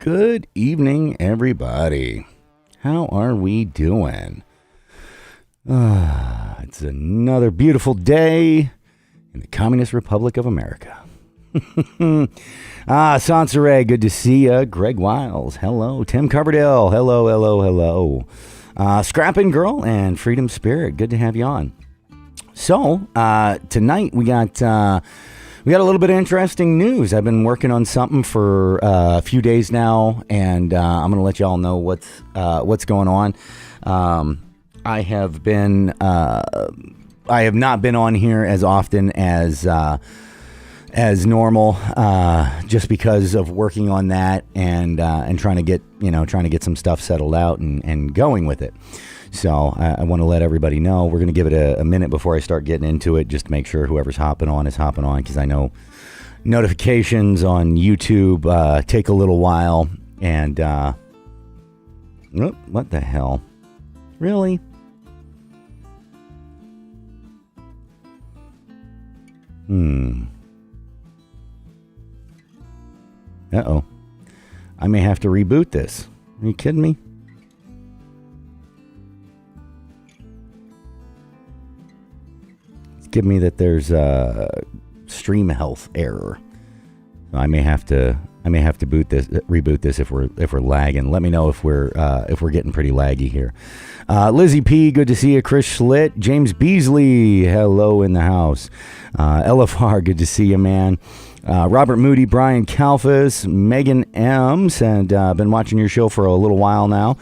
Good evening, everybody. How are we doing? It's another beautiful day in the Communist Republic of America. Sansere, good to see ya. Greg Wiles, hello. Tim Coverdale, hello. Scrapping Girl and Freedom Spirit, good to have you on. So, tonight we got a little bit of interesting news. I've been working on something for a few days now, and I'm going to let you all know what's going on. I have not been on here as often as normal, just because of working on that and trying to get some stuff settled out and going with it. So I want to let everybody know. We're going to give it a minute before I start getting into it, just to make sure whoever's hopping on is hopping on, because I know notifications on YouTube take a little while. And what the hell? Really? Uh-oh. I may have to reboot this. Are you kidding me? It's giving me that there's a stream health error. I may have to reboot this if we're lagging. Let me know if we're getting pretty laggy here. Lizzie P, good to see you. Chris Schlitt, James Beasley, hello in the house. LFR, good to see you, man. Robert Moody, Brian Kalfas, Megan M said, been watching your show for a little while now.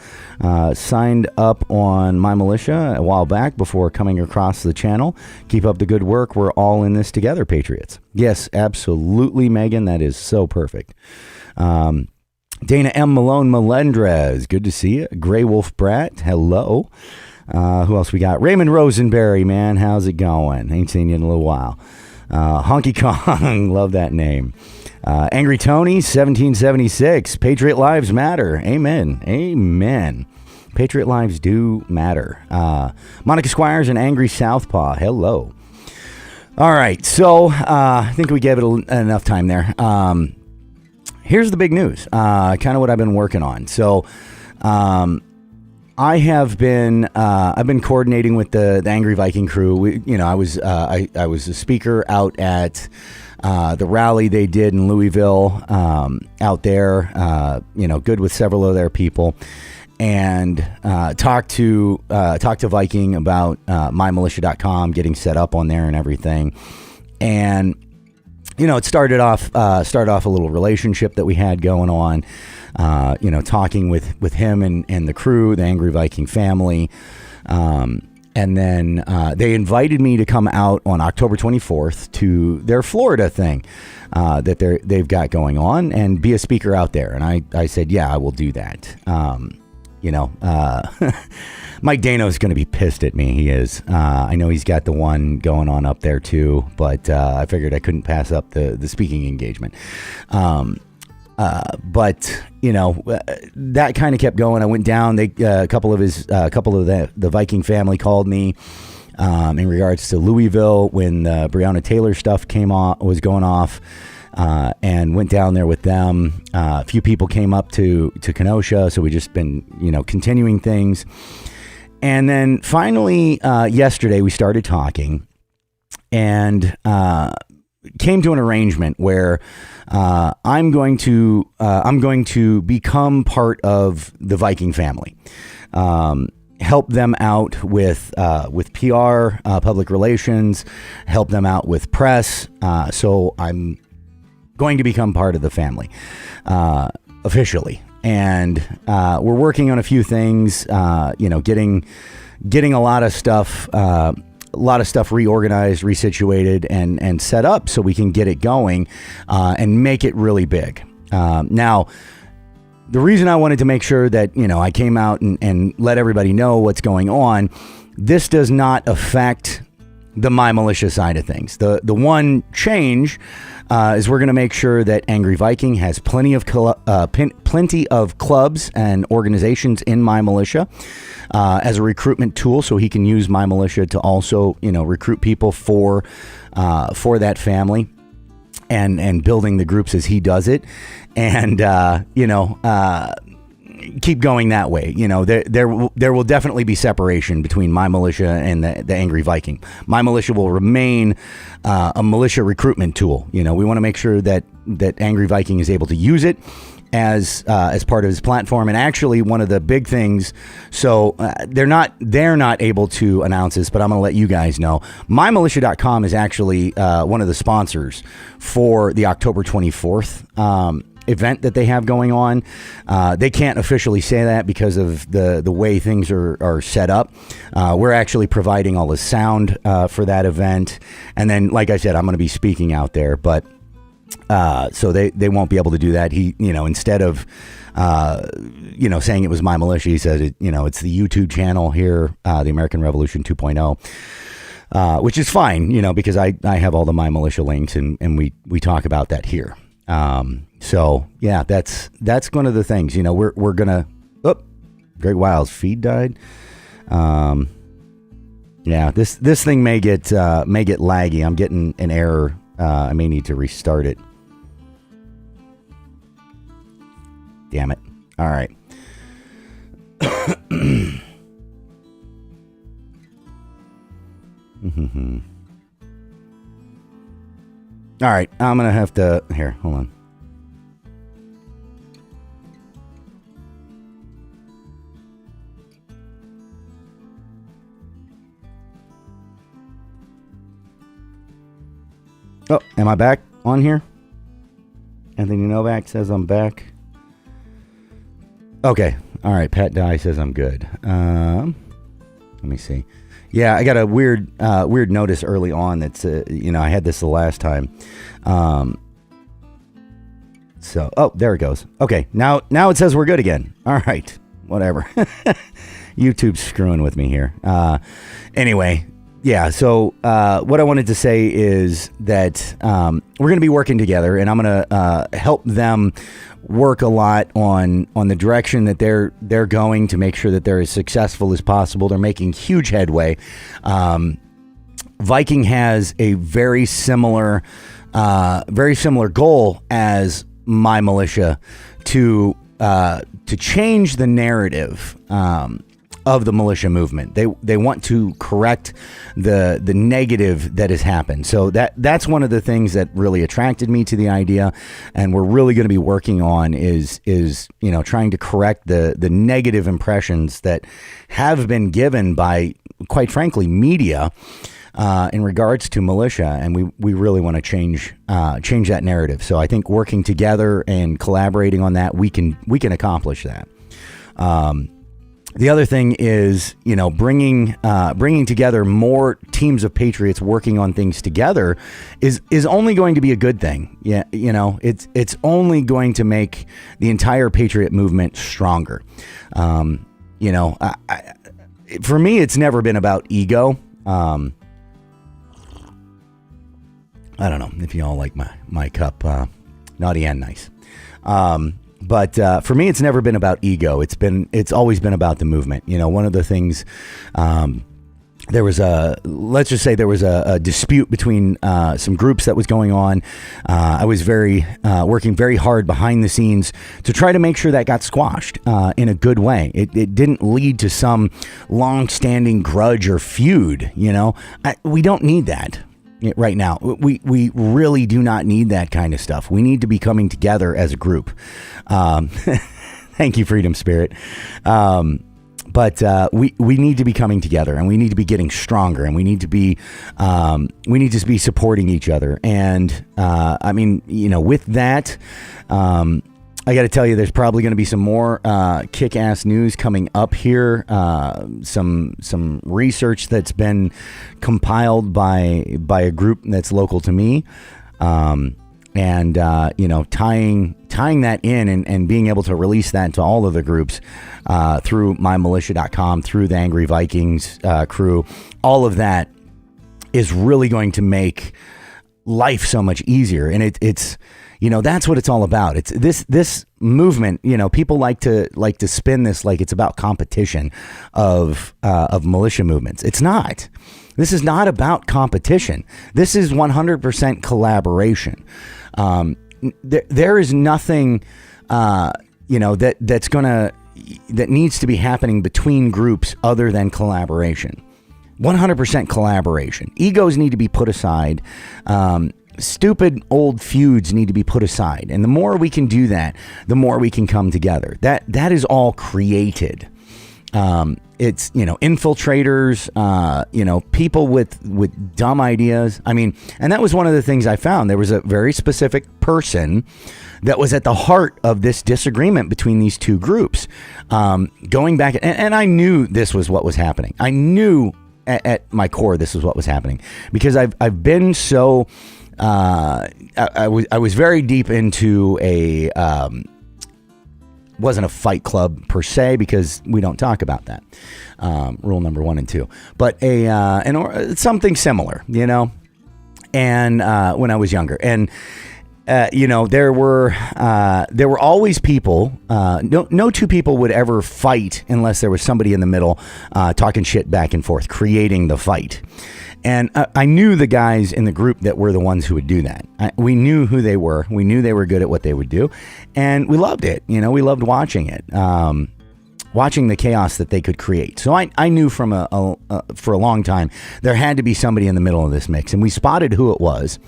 Signed up on My Militia a while back before coming across the channel. Keep up the good work. We're all in this together, Patriots. Yes, absolutely, Megan. That is so perfect. Dana M. Malone Melendrez, good to see you. Grey Wolf Brat, hello. Who else we got? Raymond Rosenberry, man, how's it going? Ain't seen you in a little while. Honky Kong, love that name. Angry Tony, 1776. Patriot lives matter. Amen. Patriot lives do matter. Monica Squires and Angry Southpaw, hello. All right, so I think we gave it enough time there. Here's the big news, kind of what I've been working on. So I've been coordinating with the Angry Viking crew. I was a speaker out at the rally they did in Louisville, out there, good with several of their people, and talked to Viking about mymilitia.com, getting set up on there and everything. And it started off a little relationship that we had going on, talking with him and the crew, the Angry Viking family. And then they invited me to come out on October 24th to their Florida thing that they've got going on and be a speaker out there. And I said, yeah, I will do that. Mike Dano's going to be pissed at me. He is. I know he's got the one going on up there too, but I figured I couldn't pass up the speaking engagement. But that kind of kept going. I went down. A couple of the Viking family called me in regards to Louisville when the Breonna Taylor stuff was going off. And went down there with them. A few people came up to Kenosha, so we just been, continuing things. And then finally, yesterday we started talking and came to an arrangement where I'm going to become part of the Viking family. Help them out with PR, public relations, help them out with press. So I'm going to become part of the family officially, and we're working on a few things. Getting a lot of stuff reorganized, resituated, and set up so we can get it going and make it really big. Now, the reason I wanted to make sure that I came out and let everybody know what's going on. This does not affect the My Militia side of things. The one change is we're going to make sure that Angry Viking has plenty of clubs and organizations in My Militia as a recruitment tool, so he can use My Militia to also recruit people for that family. and building the groups as he does it, and keep going that way. There will definitely be separation between my militia and the Angry Viking. My militia will remain a militia recruitment tool. We want to make sure that Angry Viking is able to use it as part of his platform. And actually, one of the big things, so they're not able to announce this, but I'm going to let you guys know. MyMilitia.com is actually one of the sponsors for the October 24th event that they have going on. They can't officially say that because of the way things are set up. We're actually providing all the sound for that event. And then, like I said, I'm going to be speaking out there, but so they won't be able to do that. He, instead of, saying it was my militia, he said, it's the YouTube channel here, the American Revolution 2.0, which is fine, because I have all the my militia links and we talk about that here. So yeah, that's one of the things, we're gonna, Greg Wiles feed died. Yeah, this thing may get laggy. I'm getting an error. I may need to restart it. Damn it. All right. All right, I'm going to have to... Here, hold on. Oh, am I back on here? Anthony Novak says I'm back. Okay, all right, Pat Dye says I'm good. Let me see. Yeah, I got a weird notice early on that's, I had this the last time. So, there it goes. Okay, now it says we're good again. All right, whatever. YouTube's screwing with me here. Anyway, yeah, so what I wanted to say is that we're going to be working together, and I'm going to help them work a lot on the direction that they're going to make sure that they're as successful as possible. They're making huge headway. Viking has a very similar goal as my militia to change the narrative of the militia movement. They want to correct the negative that has happened. So that's one of the things that really attracted me to the idea, and we're really going to be working on is trying to correct the negative impressions that have been given by, quite frankly, media in regards to militia, and we really want to change that narrative. So I think working together and collaborating on that, we can accomplish that. The other thing is, bringing together more teams of patriots working on things together is only going to be a good thing. Yeah, it's only going to make the entire patriot movement stronger. For me, it's never been about ego. I don't know if you all like my cup, naughty and nice. But for me, it's never been about ego. It's always been about the movement. One of the things, let's just say there was a dispute between some groups that was going on. I was working very hard behind the scenes to try to make sure that got squashed in a good way. It didn't lead to some long-standing grudge or feud. We don't need that. Right now, we really do not need that kind of stuff. We need to be coming together as a group. Thank you, Freedom Spirit. But we need to be coming together, and we need to be getting stronger, and we need to be supporting each other. And with that, I got to tell you, there's probably going to be some more kick-ass news coming up here. Some research that's been compiled by a group that's local to me, and tying that in and being able to release that to all of the groups through mymilitia.com, through the Angry Vikings crew. All of that is really going to make life so much easier. And it's, that's what it's all about. It's this movement, people like to spin this like it's about competition of militia movements. It's not. This is not about competition. This is 100% collaboration. There is nothing, that needs to be happening between groups other than collaboration. 100% collaboration. Egos need to be put aside. Stupid old feuds need to be put aside. And the more we can do that, the more we can come together. That is all created. It's, infiltrators, people with dumb ideas. I mean, and that was one of the things I found. There was a very specific person that was at the heart of this disagreement between these two groups. Going back, and I knew this was what was happening. I knew at my core this was what was happening, because I've been so I was very deep into a wasn't a fight club per se, because we don't talk about that, rule number 1 and 2, but something similar, and when I was younger, and there were always people. No two people would ever fight unless there was somebody in the middle talking shit back and forth, creating the fight. And I knew the guys in the group that were the ones who would do that. We knew who they were. We knew they were good at what they would do, and we loved it. We loved watching it. Watching the chaos that they could create. So I knew for a long time there had to be somebody in the middle of this mix, and we spotted who it was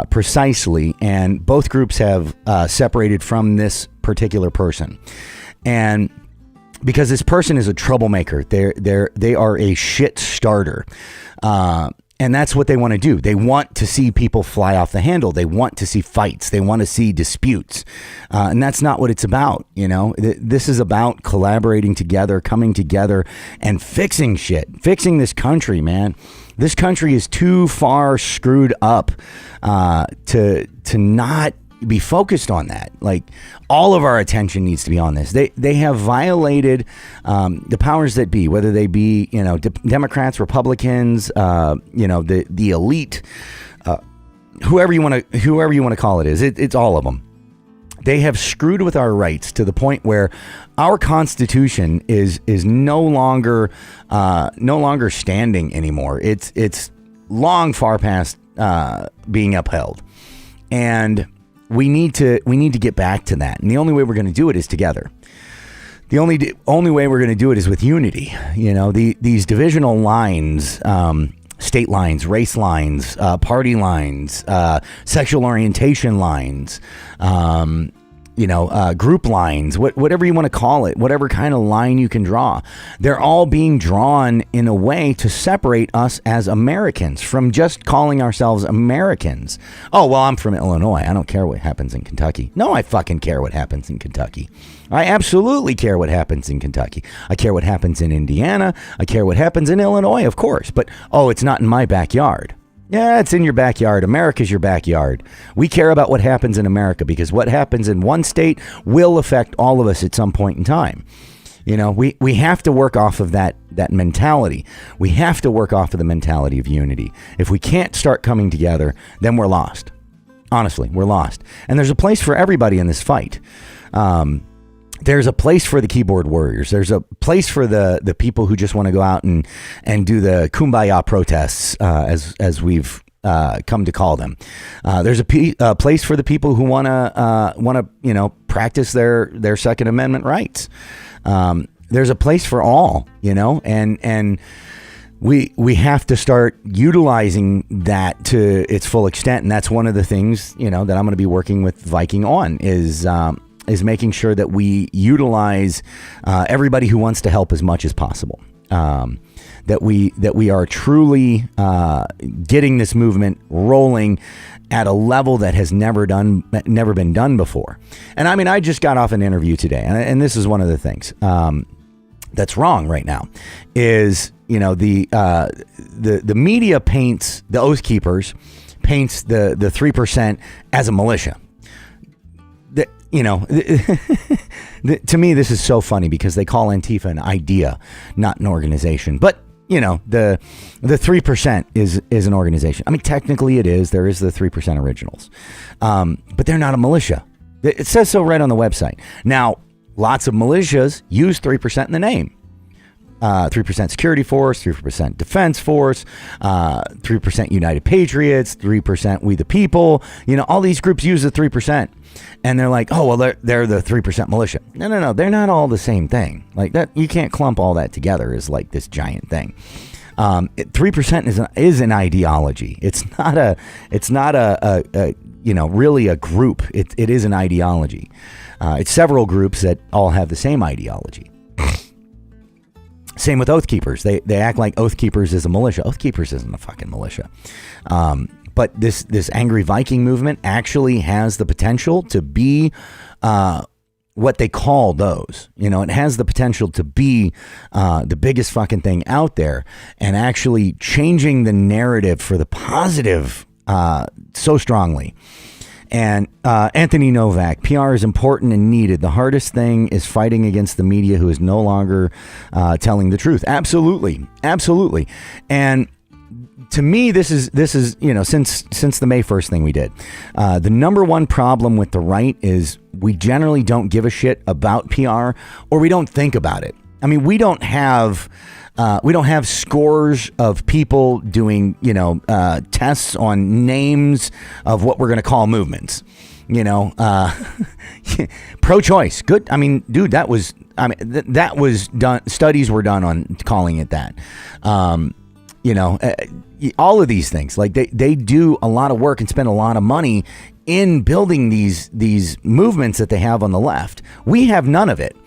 precisely. And both groups have separated from this particular person, and because this person is a troublemaker, they are a shit starter. And that's what they want to do. They want to see people fly off the handle. They want to see fights. They want to see disputes. And that's not what it's about. This is about collaborating together, coming together, and fixing shit. Fixing this country, man. This country is too far screwed up to not be focused on that. Like, all of our attention needs to be on this. They have violated the powers that be, whether they be Democrats, Republicans, the elite, whoever you want to call it. It's all of them. They have screwed with our rights to the point where our Constitution is no longer standing anymore. It's long far past being upheld, and we need to get back to that. And the only way we're going to do it is together. The only way we're going to do it is with unity. These divisional lines, state lines, race lines, party lines, sexual orientation lines, group lines, whatever you want to call it, whatever kind of line you can draw. They're all being drawn in a way to separate us as Americans from just calling ourselves Americans. Oh, well, I'm from Illinois. I don't care what happens in Kentucky. No, I fucking care what happens in Kentucky. I absolutely care what happens in Kentucky. I care what happens in Indiana. I care what happens in Illinois, of course. But, it's not in my backyard. Yeah, it's in your backyard. America's your backyard. We care about what happens in America, because what happens in one state will affect all of us at some point in time. We have to work off of that mentality. We have to work off of the mentality of unity. If we can't start coming together, then we're lost. Honestly, we're lost. And there's a place for everybody in this fight. There's a place for the keyboard warriors. There's a place for the people who just want to go out and do the kumbaya protests, as we've come to call them. There's a place for the people who want to practice their Second Amendment rights. There's a place for all, and we have to start utilizing that to its full extent. And that's one of the things, that I'm going to be working with Viking on is making sure that we utilize everybody who wants to help as much as possible. That we are truly getting this movement rolling at a level that has never been done before. And I mean, I just got off an interview today, and this is one of the things that's wrong right now is the media paints the Oath Keepers, paints the 3% as a militia. To me, this is so funny because they call Antifa an idea, not an organization. But, the 3% is an organization. I mean, technically it is. There is the 3% originals, but they're not a militia. It says so right on the website. Now, lots of militias use 3% in the name. 3% security force, 3% defense force, 3% United Patriots, 3% We the People. All these groups use the 3%. And they're like, oh, well, they're the 3% militia. No. They're not all the same thing. Like that, you can't clump all that together as like this giant thing. 3% is an ideology. It's not a really a group. It is an ideology. It's several groups that all have the same ideology. Same with Oath Keepers. They act like Oath Keepers is a militia. Oath Keepers isn't a fucking militia. But this Angry Viking movement actually has the potential to be what they call those. It has the potential to be the biggest fucking thing out there and actually changing the narrative for the positive so strongly. And Anthony Novak, PR is important and needed. The hardest thing is fighting against the media who is no longer telling the truth. Absolutely. And to me, this is since the May 1st thing we did, the number one problem with the right is we generally don't give a shit about PR, or we don't think about it. I mean, we don't have scores of people doing, tests on names of what we're going to call movements, pro-choice. Good. I mean, dude, that was done. Studies were done on calling it that. All of these things, like they do a lot of work and spend a lot of money in building these movements that they have on the left. We have none of it.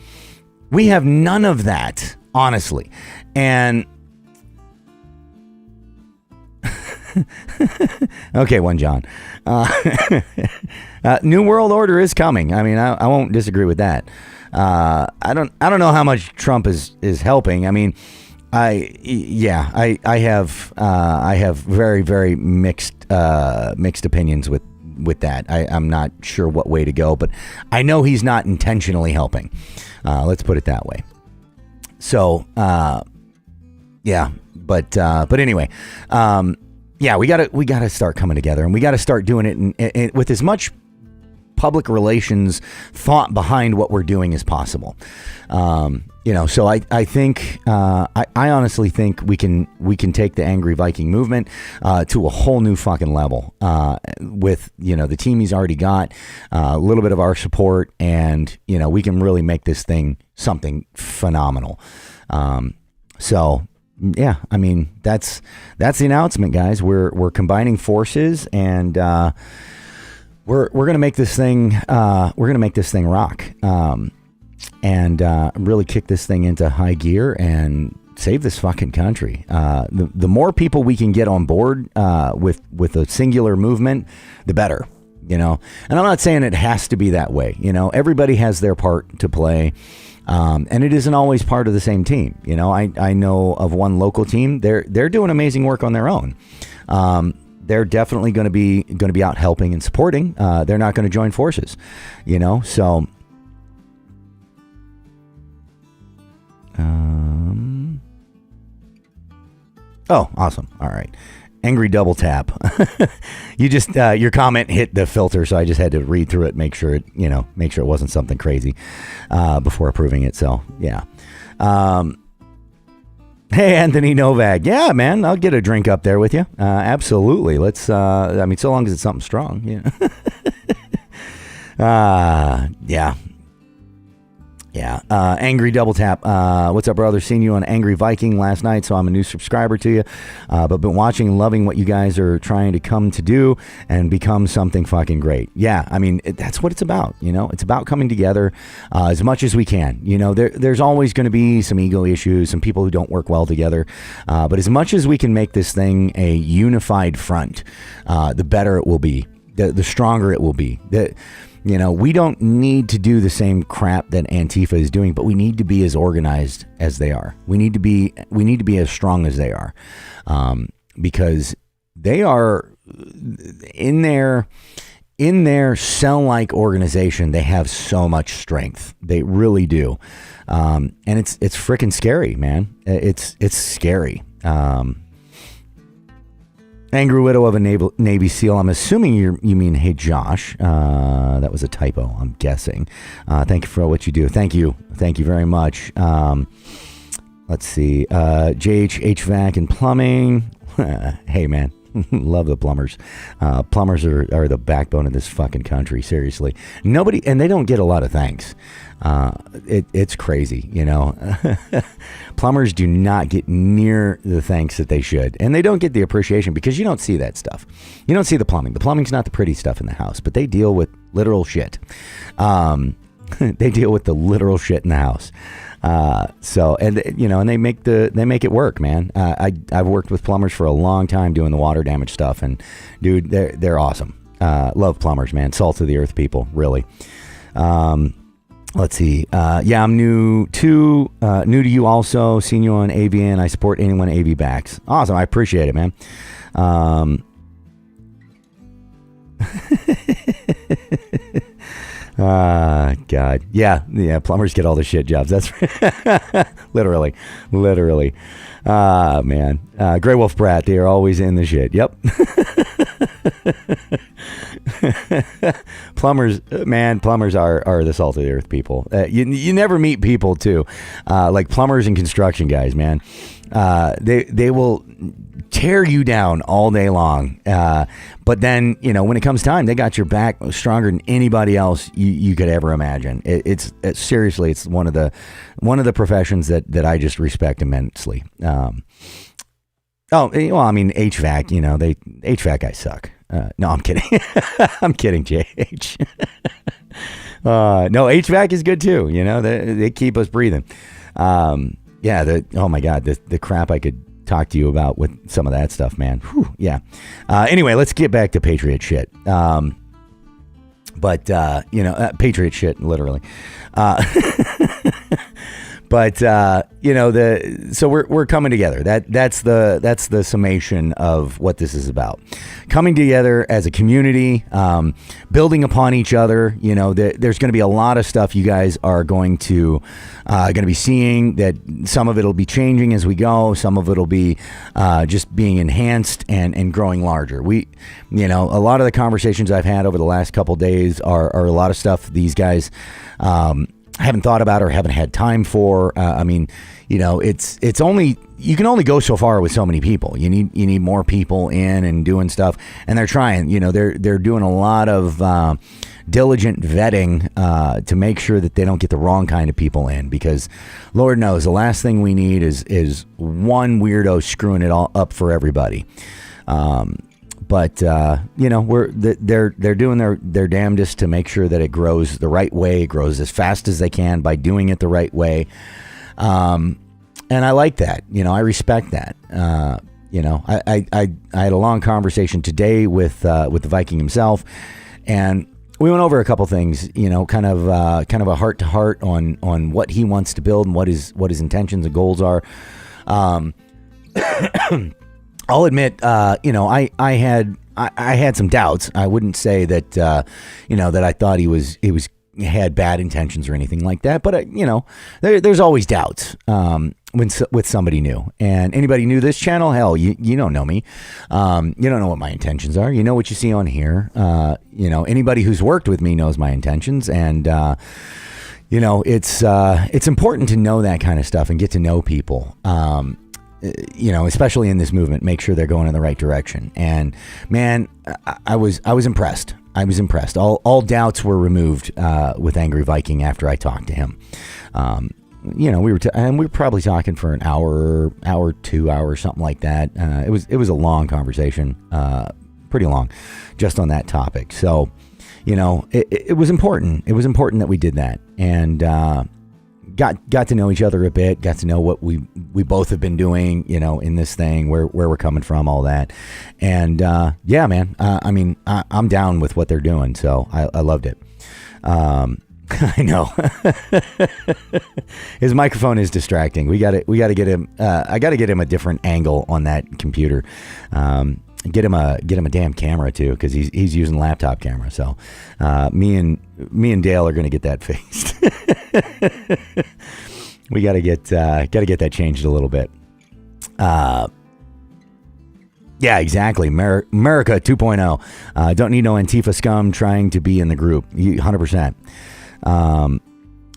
We have none of that, honestly. And okay, one John. New World Order is coming. I mean, I won't disagree with that. I don't know how much Trump is helping. I mean, I have very, very mixed opinions with that. I'm not sure what way to go, but I know he's not intentionally helping. Let's put it that way. So, but anyway, we gotta start coming together, and we gotta start doing it with as much public relations thought behind what we're doing as possible. So I think, I honestly think we can take the Angry Viking movement to a whole new fucking level with, the team he's already got, a little bit of our support, and, we can really make this thing something phenomenal. So yeah, I mean, that's the announcement, guys. We're combining forces, and we're gonna make this thing rock. And really kick this thing into high gear and save this fucking country. The more people we can get on board with a singular movement, the better. And I'm not saying it has to be that way. Everybody has their part to play, and it isn't always part of the same team. I know of one local team. They're doing amazing work on their own. They're definitely going to be out helping and supporting. They're not going to join forces. So. Oh, awesome. All right. Angry double tap. You just, your comment hit the filter, so I just had to read through it, make sure it wasn't something crazy, before approving it. So, yeah. Hey, Anthony Novak. Yeah, man, I'll get a drink up there with you. Absolutely. Let's, so long as it's something strong. Yeah. Yeah. Yeah. Angry double tap. What's up, brother? Seen you on Angry Viking last night, so I'm a new subscriber to you. But been watching and loving what you guys are trying to come to do and become something fucking great. Yeah. I mean, that's what it's about. It's about coming together as much as we can. There's always going to be some ego issues, some people who don't work well together. But as much as we can make this thing a unified front, the better it will be, the stronger it will be. We don't need to do the same crap that Antifa is doing, but we need to be as organized as they are. We need to be as strong as they are, because they are in their cell-like organization. They have so much strength. They really do, and it's freaking scary, man. It's scary. Angry widow of a Navy SEAL. I'm assuming you mean, hey, Josh. That was a typo, I'm guessing. Thank you for what you do. Thank you very much. Let's see. JH HVAC and plumbing. Hey, man. Love the plumbers. Plumbers are the backbone of this fucking country. Seriously, nobody, and they don't get a lot of thanks. It's crazy, you know. Plumbers do not get near the thanks that they should, and they don't get the appreciation because you don't see that stuff. You don't see the plumbing. The plumbing's not the pretty stuff in the house, but they deal with literal shit. They deal with the literal shit in the house. So, and you know, and they make it work, man. I've worked with plumbers for a long time doing the water damage stuff, and dude, they're awesome. Love plumbers, man. Salt of the earth people, really. Let's see. Yeah, I'm new to you also. Seen you on AVN. I support anyone AV backs. Awesome. I appreciate it, man. God. Yeah. Plumbers get all the shit jobs. That's literally. Man. Grey Wolf Brat. They are always in the shit. Yep. Plumbers, man. Plumbers are the salt of the earth people. You never meet people too, like plumbers and construction guys, man. They will tear you down all day long. But then, you know, when it comes time, they got your back stronger than anybody else you could ever imagine. It's seriously, it's one of the professions that I just respect immensely. Oh, well, I mean, HVAC, you know, HVAC guys suck. No, I'm kidding. I'm kidding, JH. No, HVAC is good too. You know, they keep us breathing. Yeah, oh my God, the crap I could talk to you about with some of that stuff, man. Whew, yeah. Anyway, let's get back to Patriot shit. But you know, Patriot shit, literally. But you know, so we're coming together. That's the summation of what this is about. Coming together as a community, building upon each other. You know, there's going to be a lot of stuff you guys are going to be seeing. That some of it'll be changing as we go. Some of it'll be just being enhanced and growing larger. You know, a lot of the conversations I've had over the last couple days are a lot of stuff these guys haven't thought about or haven't had time for. I mean, you know, it's only, you can only go so far with so many people. You need more people in and doing stuff, and they're trying. You know, they're doing a lot of diligent vetting to make sure that they don't get the wrong kind of people in, because Lord knows the last thing we need is one weirdo screwing it all up for everybody. But you know, they're doing their damnedest to make sure that it grows the right way, it grows as fast as they can by doing it the right way. And I like that. You know, I respect that. You know, I had a long conversation today with the Viking himself, and we went over a couple things. You know, kind of a heart to heart on what he wants to build and what his intentions and goals are. I'll admit, you know, I had some doubts. I wouldn't say that, you know, that I thought he had bad intentions or anything like that. But you know, there's always doubts with somebody new. And anybody new to this channel, hell, you don't know me. You don't know what my intentions are. You know what you see on here. You know, anybody who's worked with me knows my intentions, and you know, it's important to know that kind of stuff and get to know people. You know, especially in this movement, make sure they're going in the right direction. And man, I was impressed. I was impressed. All doubts were removed with Angry Viking after I talked to him. You know, we were probably talking for an hour, 2 hours, something like that. It was a long conversation, pretty long, just on that topic. So, you know, it was important. It was important that we did that, and got to know each other a bit, got to know what we both have been doing, you know, in this thing, where we're coming from, all that. And yeah, man, I mean, I'm down with what they're doing, so I loved it. I know. His microphone is distracting. We got to get him, I got to get him a different angle on that computer. Get him a damn camera too, because he's using laptop camera. So me and Dale are going to get that fixed. We got to get that changed a little bit. Yeah, exactly. America 2.0. Don't need no Antifa scum trying to be in the group. 100%.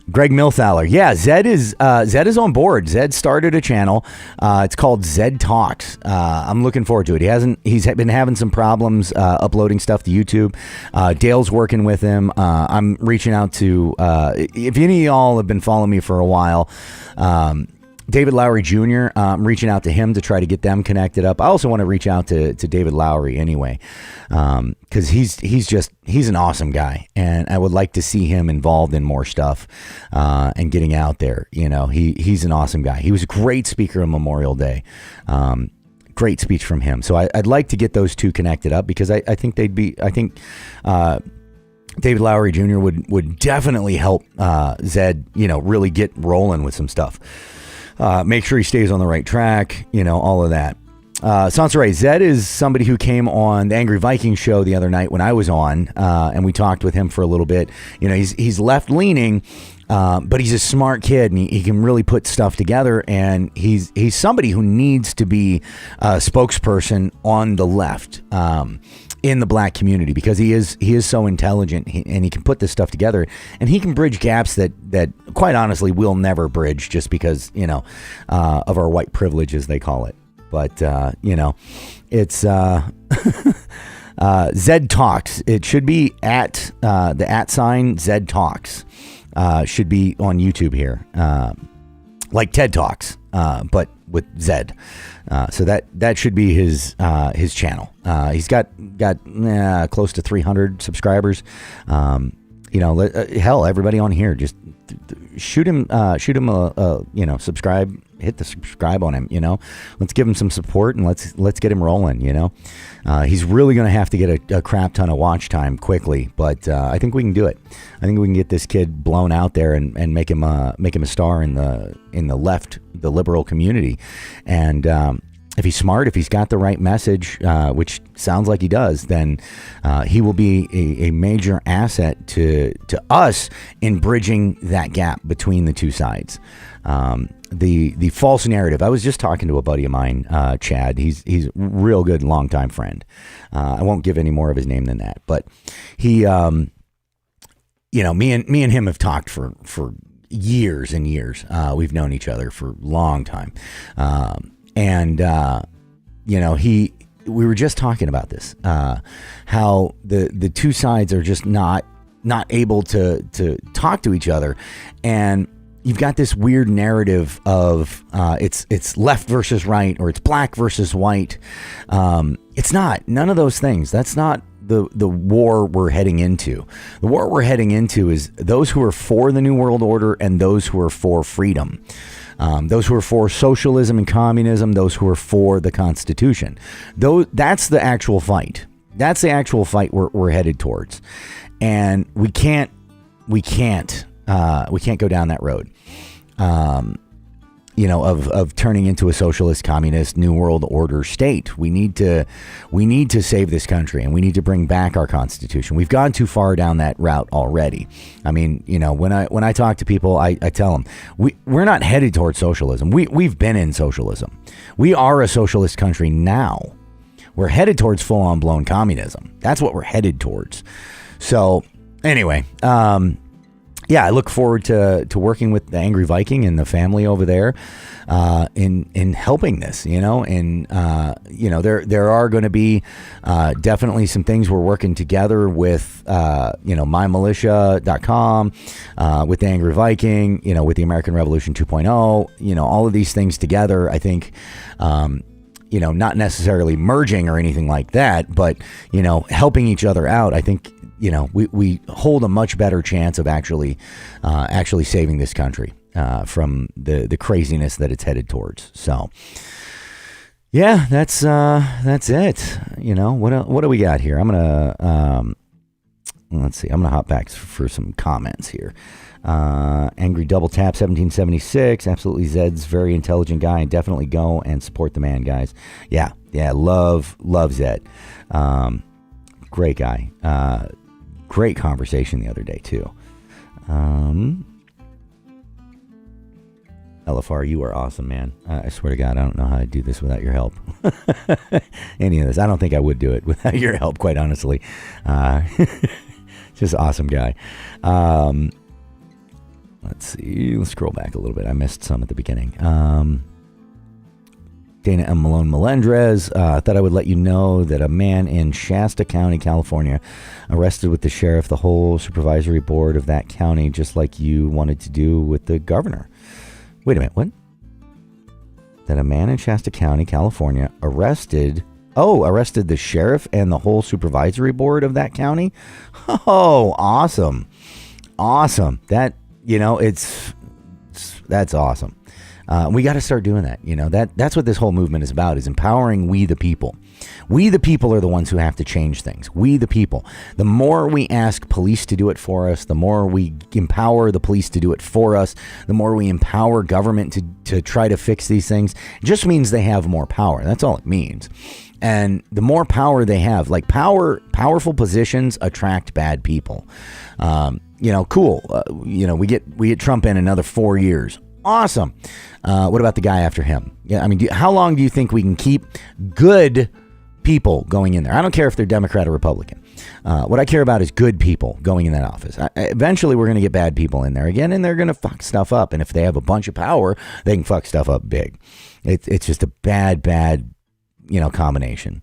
Greg Milthaler. Yeah, Zed is on board. Zed started a channel. It's called Zed Talks. I'm looking forward to it. He's been having some problems uploading stuff to YouTube. Dale's working with him. I'm reaching out to, if any of y'all have been following me for a while, David Lowery Jr., I'm reaching out to him to try to get them connected up. I also want to reach out to David Lowery anyway, because he's an awesome guy, and I would like to see him involved in more stuff and getting out there. You know, he's an awesome guy. He was a great speaker on Memorial Day. Great speech from him. So I'd like to get those two connected up, because I think David Lowery Jr. would definitely help Zed, really get rolling with some stuff. Make sure he stays on the right track, all of that. Sansaray, Zed is somebody who came on the Angry Viking show the other night when I was on, and we talked with him for a little bit. He's left leaning, but he's a smart kid, and he can really put stuff together, and he's somebody who needs to be a spokesperson on the left, in the black community, because he is so intelligent, and he can put this stuff together, and he can bridge gaps that quite honestly we'll never bridge, just because of our white privilege, as they call it. But it's Zed Talks. It should be at the @ Zed Talks. Should be on YouTube here, like TED Talks, but with Zed. So that should be his channel. He's got close to 300 subscribers. Hell, everybody on here, just shoot him a subscribe, hit the subscribe on him. Let's give him some support, and let's get him rolling. He's really going to have to get a crap ton of watch time quickly, but I think we can do it. I think we can get this kid blown out there and make him a star in the left, the liberal community. And if he's smart, if he's got the right message, which sounds like he does, then he will be a major asset to us in bridging that gap between the two sides. The false narrative. I was just talking to a buddy of mine, Chad. He's a real good longtime friend. I won't give any more of his name than that, but he, me and him have talked for years and years. We've known each other for a long time. We were just talking about this, how the two sides are just not able to talk to each other. And you've got this weird narrative of it's left versus right, or it's black versus white. It's not. None of those things. That's not the war we're heading into. The war we're heading into is those who are for the New World Order and those who are for freedom. Those who are for socialism and communism, those who are for the Constitution. That's the actual fight. That's the actual fight we're headed towards. And we can't go down that road, of turning into a socialist, communist, New World Order state. We need to save this country, and we need to bring back our Constitution. We've gone too far down that route already. I mean, when I talk to people, I tell them we're not headed towards socialism. We've been in socialism. We are a socialist country now. We're headed towards full-on blown communism. That's what we're headed towards. So anyway, I look forward to working with the Angry Viking and the family over there in helping this, there are going to be definitely some things we're working together with, mymilitia.com, with the Angry Viking, with the American Revolution 2.0, all of these things together. I think, not necessarily merging or anything like that, but, helping each other out. I think, we hold a much better chance of actually saving this country from the craziness that it's headed towards. So, yeah, that's it. What do we got here? I'm gonna let's see. I'm gonna hop back for some comments here. Angry Double Tap 1776. Absolutely, Zed's very intelligent guy, and definitely go and support the man, guys. Yeah, love Zed. Great guy. Great conversation the other day too. LFR, you are awesome, man. I swear to God, I don't know how to do this without your help. Any of this. I don't think I would do it without your help, quite honestly. Just awesome guy. Let's see. Let's scroll back a little bit. I missed some at the beginning. Dana M. Malone Melendrez, thought I would let you know that a man in Shasta County, California, arrested with the sheriff, the whole supervisory board of that county, just like you wanted to do with the governor. Wait a minute, what? That a man in Shasta County, California, arrested the sheriff and the whole supervisory board of that county? Oh, awesome. Awesome. That, that's awesome. We got to start doing that. That's what this whole movement is about, is empowering we the people. We the people are the ones who have to change things. We the people. The more we ask police to do it for us, the more we empower the police to do it for us, the more we empower government to try to fix these things, it just means they have more power. That's all it means. And the more power they have, like powerful positions attract bad people. Cool. We get Trump in another 4 years. Awesome. What about the guy after him? Yeah, I mean, how long do you think we can keep good people going in there? I don't care if they're Democrat or Republican. What I care about is good people going in that office. Eventually, we're going to get bad people in there again, and they're going to fuck stuff up. And if they have a bunch of power, they can fuck stuff up big. It's just a bad, combination.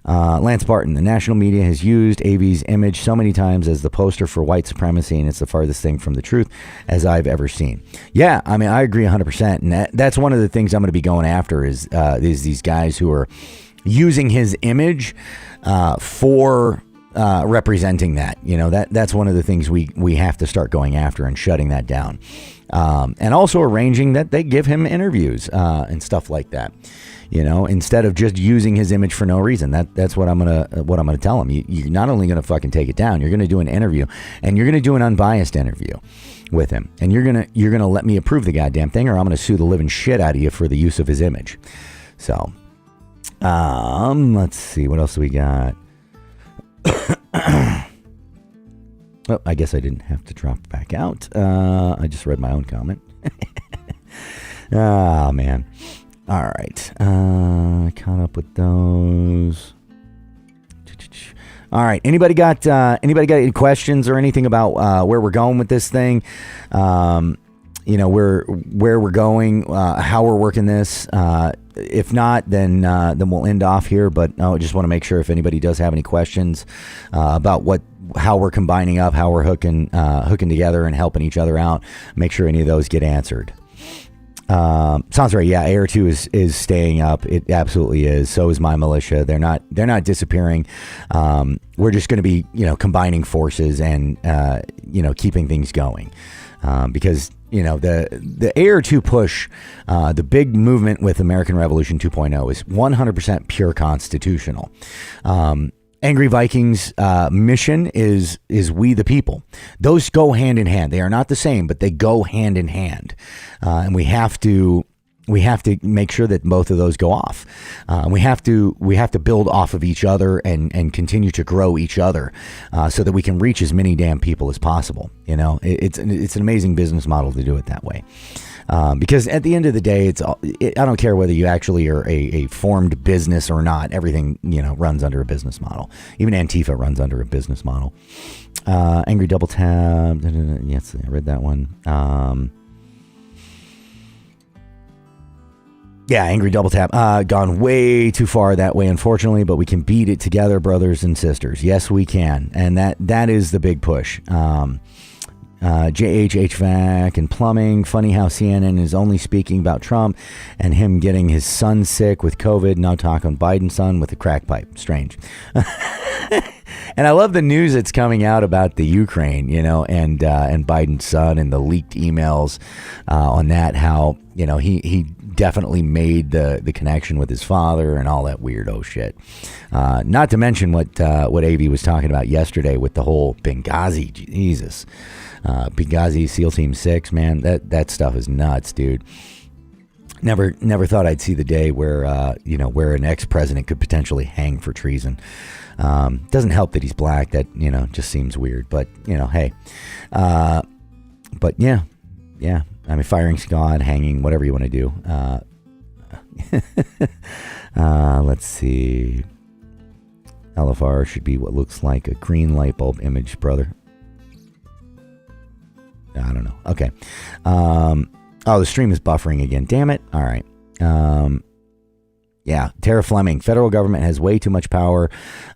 Lance Barton, the national media has used AV's image so many times as the poster for white supremacy, and it's the farthest thing from the truth as I've ever seen. Yeah, I mean, I agree 100%. And that's one of the things I'm going to be going after is these guys who are using his image for representing that. That's one of the things we have to start going after and shutting that down. And also arranging that they give him interviews and stuff like that. Instead of just using his image for no reason. That's what I'm gonna tell him. You're not only gonna fucking take it down, you're gonna do an interview, and you're gonna do an unbiased interview with him, and you're gonna let me approve the goddamn thing, or I'm gonna sue the living shit out of you for the use of his image. So, let's see, what else do we got? Oh, I guess I didn't have to drop back out. I just read my own comment. Oh man. All right, caught up with those. All right, anybody got any questions or anything about where we're going with this thing? Where we're going, how we're working this. If not, then we'll end off here. But I just want to make sure if anybody does have any questions about how we're combining up, how we're hooking together and helping each other out, make sure any of those get answered. Sounds right. Yeah, AR2 is staying up. It absolutely is. So is my militia. They're not disappearing. We're just going to be, combining forces and, keeping things going. Because, the AR2 push, the big movement with American Revolution 2.0 is 100% pure constitutional. Angry Vikings mission is we the people. Those go hand in hand. They are not the same, but they go hand in hand, and we have to make sure that both of those go off. We have to build off of each other and continue to grow each other, so that we can reach as many damn people as possible. It's an amazing business model to do it that way. Because at the end of the day, I don't care whether you actually are a formed business or not. Everything, runs under a business model. Even Antifa runs under a business model. Angry Double Tab. Yes, I read that one. Yeah, Angry Double Tap. Gone way too far that way, unfortunately, but we can beat it together, brothers and sisters. Yes, we can. And that is the big push. JH HVAC and plumbing. Funny how CNN is only speaking about Trump and him getting his son sick with COVID. Now talking Biden's son with a crack pipe. Strange. And I love the news that's coming out about the Ukraine, and Biden's son and the leaked emails on that. How he definitely made the connection with his father and all that weirdo shit. Not to mention what AV was talking about yesterday with the whole Benghazi. Jesus. Benghazi SEAL Team 6, man, that stuff is nuts, dude. Never thought I'd see the day where an ex-president could potentially hang for treason. Doesn't help that he's black. That just seems weird. But hey, but yeah, I mean, firing squad, hanging, whatever you want to do. Let's see. LFR should be what looks like a green light bulb image, brother. I don't know. Okay. Oh, the stream is buffering again. Damn it. All right. Yeah. Tara Fleming. Federal government has way too much power.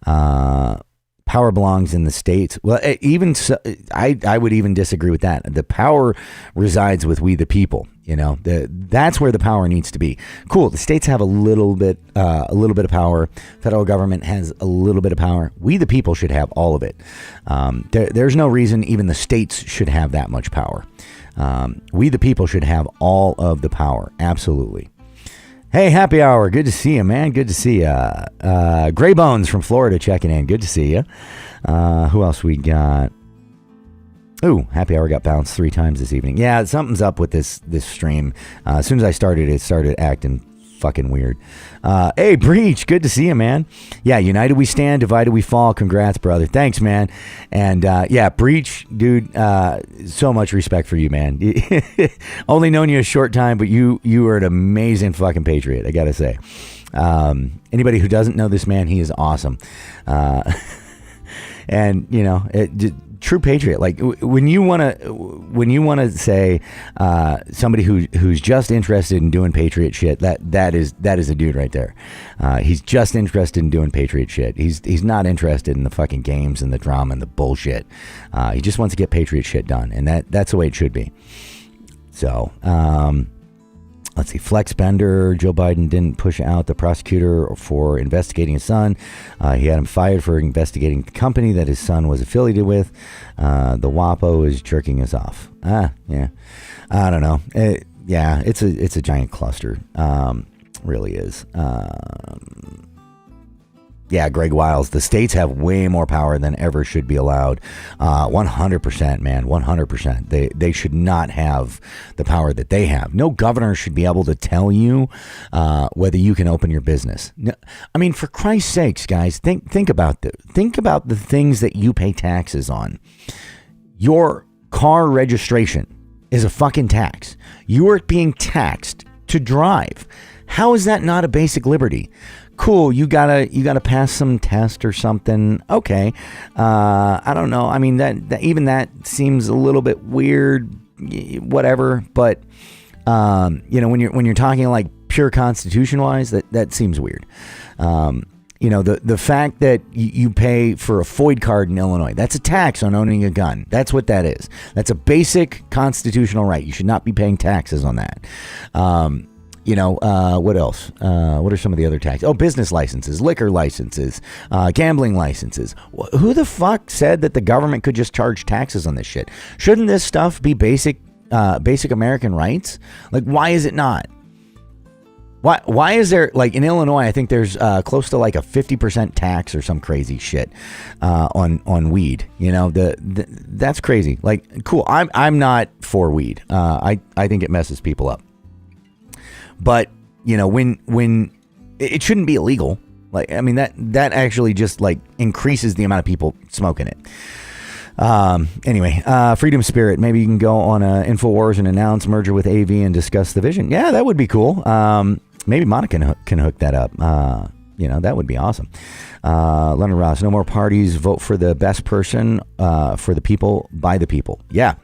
Power belongs in the states. Well, even so, I would even disagree with that. The power resides with we the people. You know, that's where the power needs to be. Cool. The states have a little bit of power. Federal government has a little bit of power. We the people should have all of it. There's no reason even the states should have that much power. We the people should have all of the power. Absolutely. Hey, happy hour. Good to see you, man. Good to see you. Gray Bones from Florida checking in. Good to see you. Who else we got? Ooh, happy hour got bounced 3 times this evening. Yeah, something's up with this stream. As soon as I started, it started acting fucking weird. Hey, Breach, good to see you, man. Yeah, united we stand, divided we fall. Congrats, brother. Thanks, man. And yeah, Breach, dude, so much respect for you, man. Only known you a short time, but you are an amazing fucking patriot, I gotta say. Anybody who doesn't know this man, he is awesome. And you know, true patriot. Like when you want to say somebody who's just interested in doing patriot shit, that is a dude right there. He's just interested in doing patriot shit. He's not interested in the fucking games and the drama and the bullshit. He just wants to get patriot shit done, and that's the way it should be. So let's see. Flex Bender. Joe Biden didn't push out the prosecutor for investigating his son. He had him fired for investigating the company that his son was affiliated with. The WAPO is jerking us off. Yeah. I don't know. It's a giant cluster. Really is. Yeah, Greg Wiles. The states have way more power than ever should be allowed. 100%, man. 100%. They should not have the power that they have. No governor should be able to tell you whether you can open your business. No, I mean, for Christ's sakes, guys, think about the things that you pay taxes on. Your car registration is a fucking tax. You are being taxed to drive. How is that not a basic liberty? Cool, you gotta pass some test or something. Okay, I don't know. I mean that even that seems a little bit weird. Whatever, but you know, when you're talking like pure constitution wise, that seems weird. You know, the fact that you pay for a FOID card in Illinois, that's a tax on owning a gun. That's what that is. That's a basic constitutional right. You should not be paying taxes on that. You know, what else? What are some of the other taxes? Oh, business licenses, liquor licenses, gambling licenses. Who the fuck said that the government could just charge taxes on this shit? Shouldn't this stuff be basic American rights? Like, why is it not? Why is there, like in Illinois, I think there's close to like a 50% tax or some crazy shit on weed. You know, that's crazy. Like, cool. I'm not for weed. I think it messes people up. But, you know, when it shouldn't be illegal. Like, I mean, that actually just like increases the amount of people smoking it. Anyway, Freedom Spirit, maybe you can go on InfoWars and announce merger with AV and discuss the vision. Yeah, that would be cool. Maybe Monica can hook that up. You know, that would be awesome. Leonard Ross, no more parties. Vote for the best person, for the people, by the people. Yeah.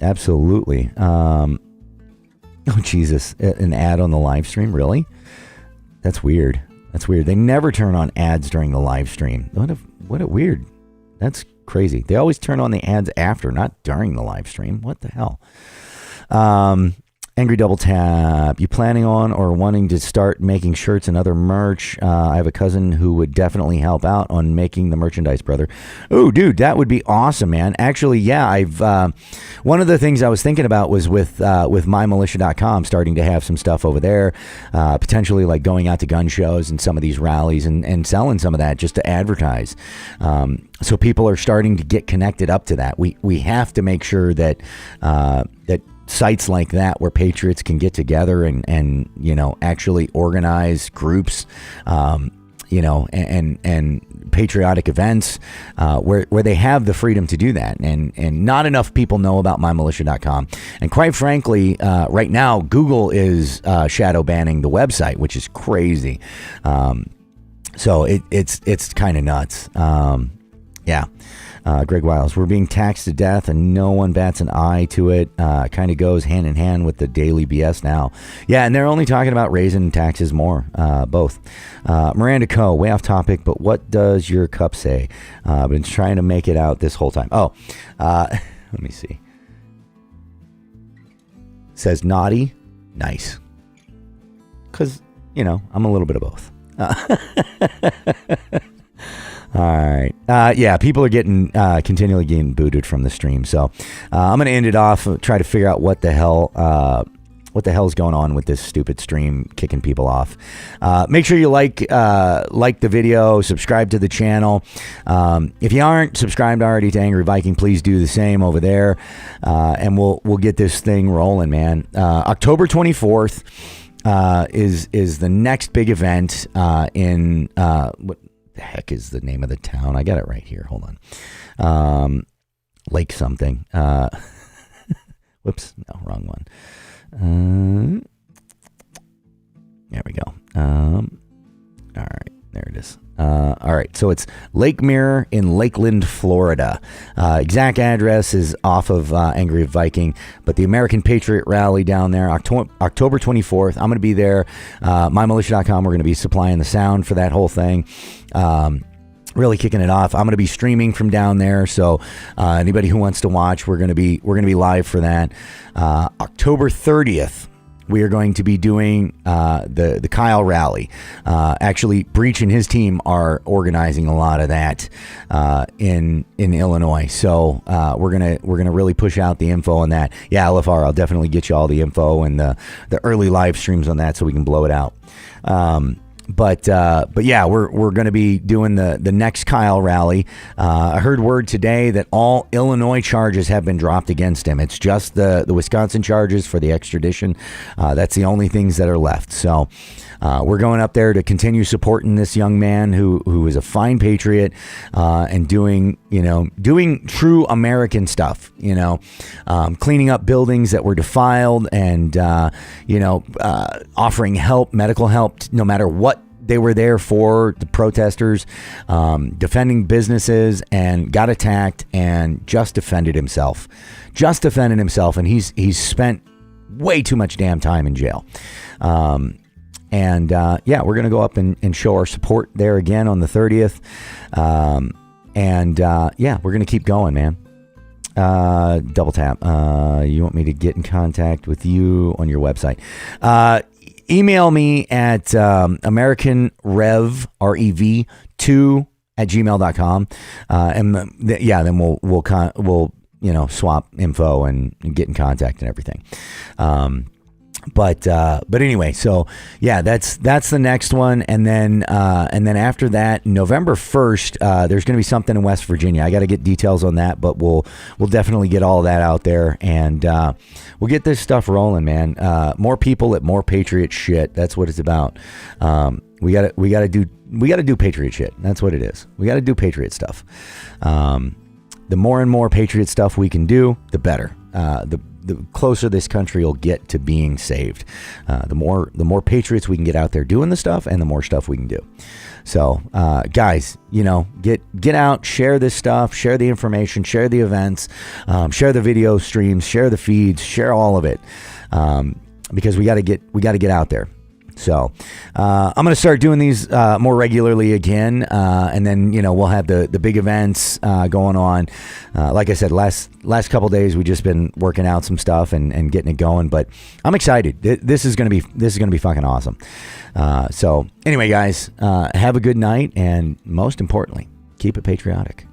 Absolutely. Oh, Jesus. An ad on the live stream? Really? That's weird. They never turn on ads during the live stream. What a weird. That's crazy. They always turn on the ads after, not during the live stream. What the hell? Angry Double Tap. You planning on or wanting to start making shirts and other merch? I have a cousin who would definitely help out on making the merchandise, brother. Oh, dude, that would be awesome, man. Actually, yeah, I've one of the things I was thinking about was with mymilitia.com starting to have some stuff over there, potentially like going out to gun shows and some of these rallies and selling some of that just to advertise. So people are starting to get connected up to that. We have to make sure that that sites like that where patriots can get together and you know, actually organize groups, and patriotic events where they have the freedom to do that. And not enough people know about mymilitia.com. And quite frankly, right now, Google is shadow banning the website, which is crazy. So it's kind of nuts. Yeah. Greg Wiles, we're being taxed to death and no one bats an eye to it. Kind of goes hand in hand with the daily BS now. Yeah, and they're only talking about raising taxes more, both. Miranda Coe, way off topic, but what does your cup say? I've been trying to make it out this whole time. Oh, let me see. Says naughty, nice. Because, I'm a little bit of both. All right. Yeah, people are continually getting booted from the stream. So I'm going to end it off, try to figure out what the hell's going on with this stupid stream kicking people off. Make sure you like the video, subscribe to the channel. If you aren't subscribed already to Angry Viking, please do the same over there. And we'll get this thing rolling, man. October 24th is the next big event in what the heck is the name of the town? I got it right here. Hold on. Lake something. Whoops. No, wrong one. There we go. All right. There it is. All right. So it's Lake Mirror in Lakeland, Florida. Exact address is off of Angry Viking, but the American Patriot Rally down there, October 24th. I'm going to be there. MyMilitia.com. We're going to be supplying the sound for that whole thing. Really kicking it off. I'm going to be streaming from down there. So anybody who wants to watch, we're going to be live for that. October 30th. We are going to be doing the Kyle Rally. Actually, Breach and his team are organizing a lot of that in Illinois. So we're gonna really push out the info on that. Yeah, LFR, I'll definitely get you all the info and the early live streams on that so we can blow it out. But yeah, we're going to be doing the next Kyle rally. I heard word today that all Illinois charges have been dropped against him. It's just the Wisconsin charges for the extradition. That's the only things that are left. So we're going up there to continue supporting this young man who is a fine patriot and doing true American stuff. Cleaning up buildings that were defiled and offering help, medical help, no matter what they were there for, the protesters, defending businesses, and got attacked and just defended himself. And he's spent way too much damn time in jail. Yeah, we're going to go up and show our support there again on the 30th. Yeah, we're going to keep going, man. Double tap. You want me to get in contact with you on your website? Email me at AmericanRev, REV 2 at gmail.com. Then we'll swap info and get in contact and everything. But anyway, so yeah, that's the next one, and then after that, November 1st, there's going to be something in West Virginia. I got to get details on that, but we'll definitely get all that out there, and we'll get this stuff rolling, man. More people at more patriot shit. That's what it's about. We gotta do patriot shit. That's what it is. We got to do patriot stuff. The more and more patriot stuff we can do, the better. The closer this country will get to being saved. The more patriots we can get out there doing the stuff, and the more stuff we can do. So, guys, get out, share this stuff, share the information, share the events, share the video streams, share the feeds, share all of it, because we got to get out there. So I'm going to start doing these more regularly again, and then we'll have the big events going on. Like I said, last couple days we just been working out some stuff and getting it going. But I'm excited. This is going to be fucking awesome. So anyway, guys, have a good night, and most importantly, keep it patriotic.